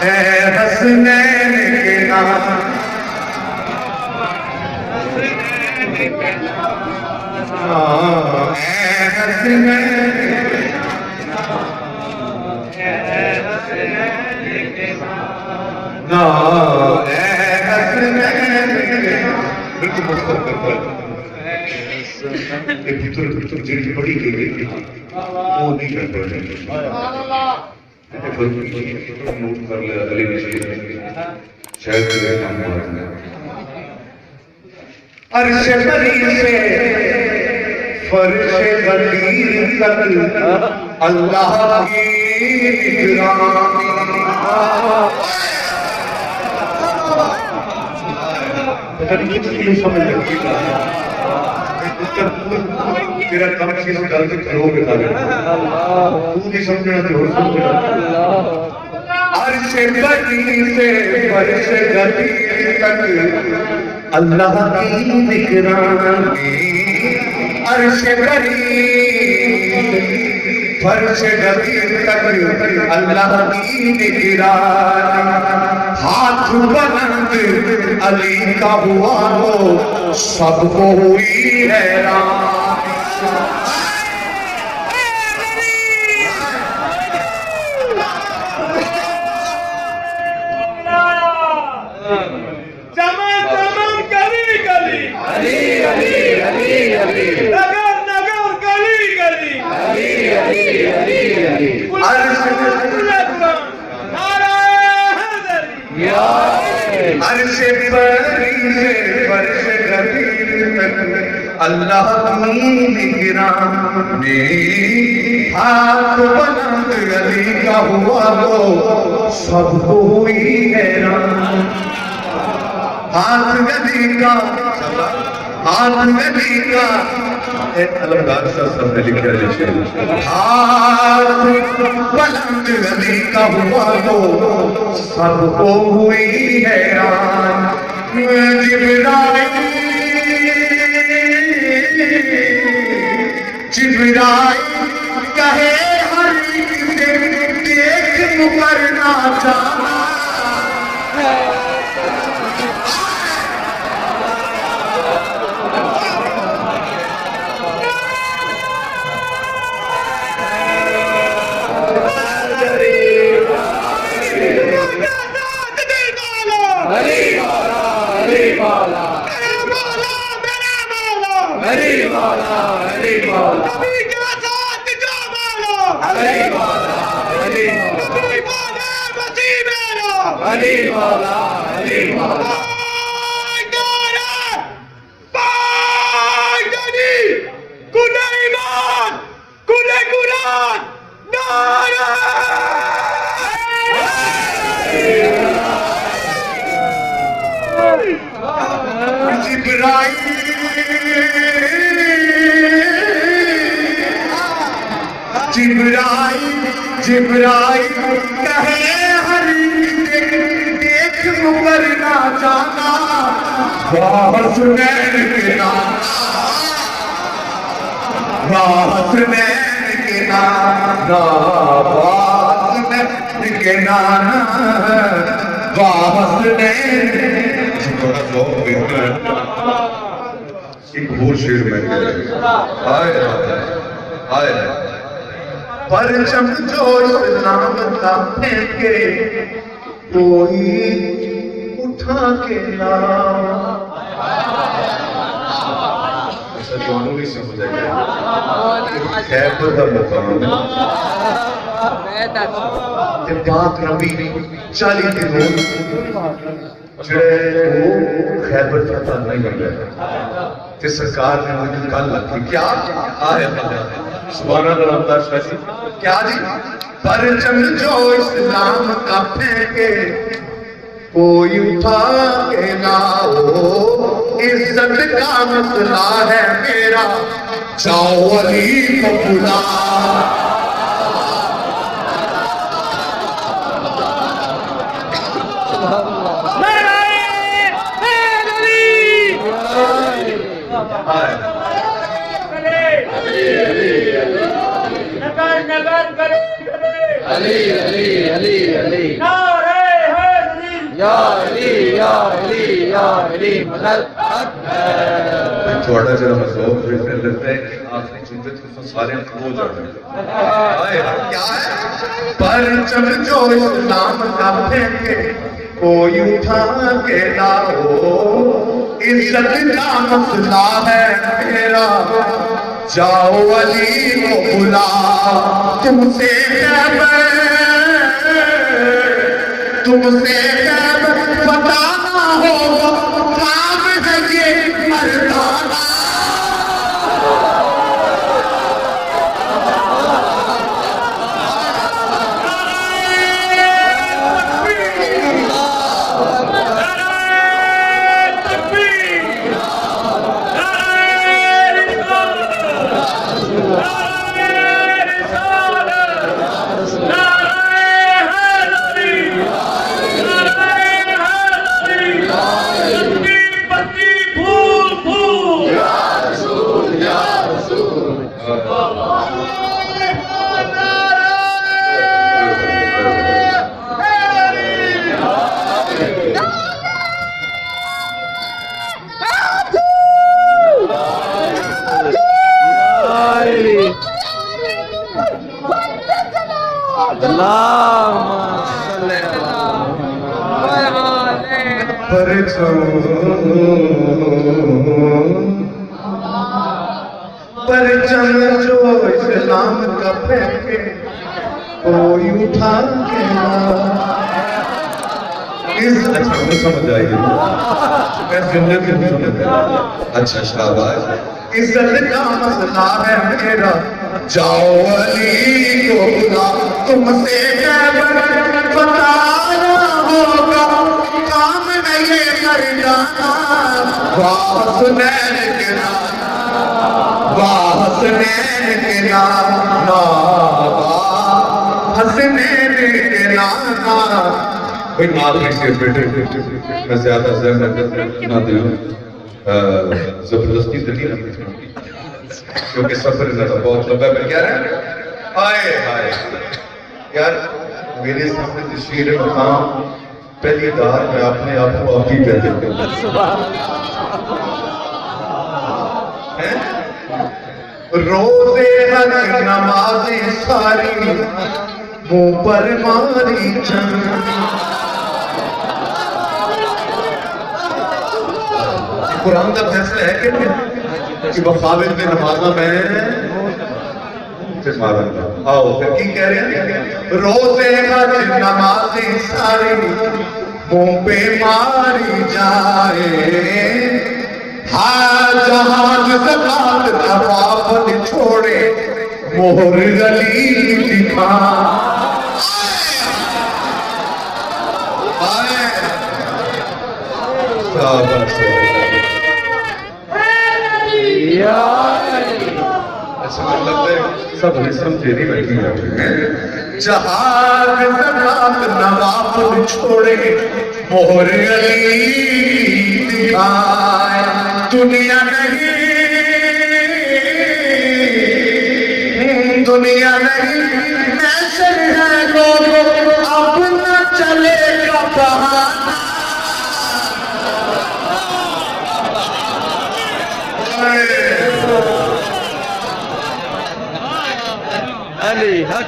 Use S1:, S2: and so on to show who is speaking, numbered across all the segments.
S1: है हसनैन के नाम, है हसनैन ना, है हसनैन के नाम। बिल्कुल भीतर भीतर जिनकी बड़ी गई वो नहीं करते नोट कर ले अगली शायद अर्श बरी से फर्श गलीर तक अल्लाह की निगरानी। समझ लगती तेरा काम किस गल से खड़ोगे तू नहीं समझना तो अर्श बरी से फर्श गलीर तक अल्लाह की निगरानी। अर्श बरी फर्श गलीर तक अल्लाह की निगरानी। हाथ बुलंद अली का हुआ हो सबको हुई हैरान। अर्श बरी से फर्श गलीर तक अल्लाह की निगरानी। हाथ बुलंद अली का हुआ हो सबको हुई हैरान। हाथ गली का अलमदार साहब ने लिखा है हाथ बुलंद अली का हुआ तो सबको हुई हैरान। जिब्राइल कहे हर से देख मुकरना चाहना। जिब्राइल कहे हर देख मुकरना चाहना। हसनैन के नाम, हसनैन के नाम, हसनैन के नाम, हसनैन। एक और शेर में आए परचम जो इस्लाम का फेंके कोई उठा के लाओ। ऐसा दोनों नहीं समझ आएगा। खैबर का मुकाम है बात नबी 40 दिन खैबर फतह नहीं हो गया सरकार ने मुझे कल रखी क्या आया सुभान अल्लाह क्या जी। परचम जो इस्लाम का फेंके कोई उठा के लाओ। इज्जत का मसला है मेरा जाओ अली को बुला।
S2: अली अली अली अली नारे या अली या अली या अली मदद है।
S1: थोड़ा जरा मसरूफ फिर लगता है कि आपने चुनते तो सारे खो जाते क्या है परचम जो इस्लाम का फेंके कोई उठा के लाओ इज्जत का मसला है मेरा जाओ अली को बुला तुमसे बताना होगा काम है ये मर्दाना परचम जो इस्लाम का फेंके कोई उठा के अच्छा मैं समझ आएगी मैं जुमले भी समझ अच्छा शाबाश इज्जत का मसला है मेरा जाओ अली को बुला तुमसे बताना होगा काम नहीं कर जाना वाह सुनैन के वाह हसनैन के नाना हसनैन के नाना कोई माफ कीजिए बेटे मैं ज्यादा ना दूं जबरदस्ती तो नहीं रखी क्योंकि सफर ज्यादा बहुत लंबा है क्या है हाय हाय यार मेरे सामने तशरीर मकाम पहली दार मैं अपने आप को आप ही कहते हैं रोजे हज नमाज़े सारी मुंह पर मारी कुरान का फैसला है कि वफाविल में नमाजा में मारूंगा आओ फिर की कह रहे हैं रोजे हज नमाज़े सारी मुंह पे मारी जाए जहाज ज़कात नवाब छोड़े मोहर गली दिखा अच्छा मतलब सब समझे नहीं बैठी जहाज ज़कात नवाब छोड़े मोहर गली दिखाए दुनिया नहीं नैसर है लोगों अब न चलेगा बहाना
S2: अली हक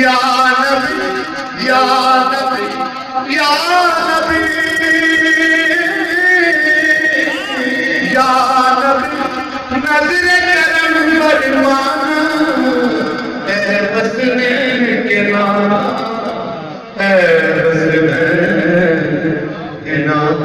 S2: या नबी या नबी या नबी या नबी नजर करम फरमान ए हसनैन के नाम ए हसनैन के नाम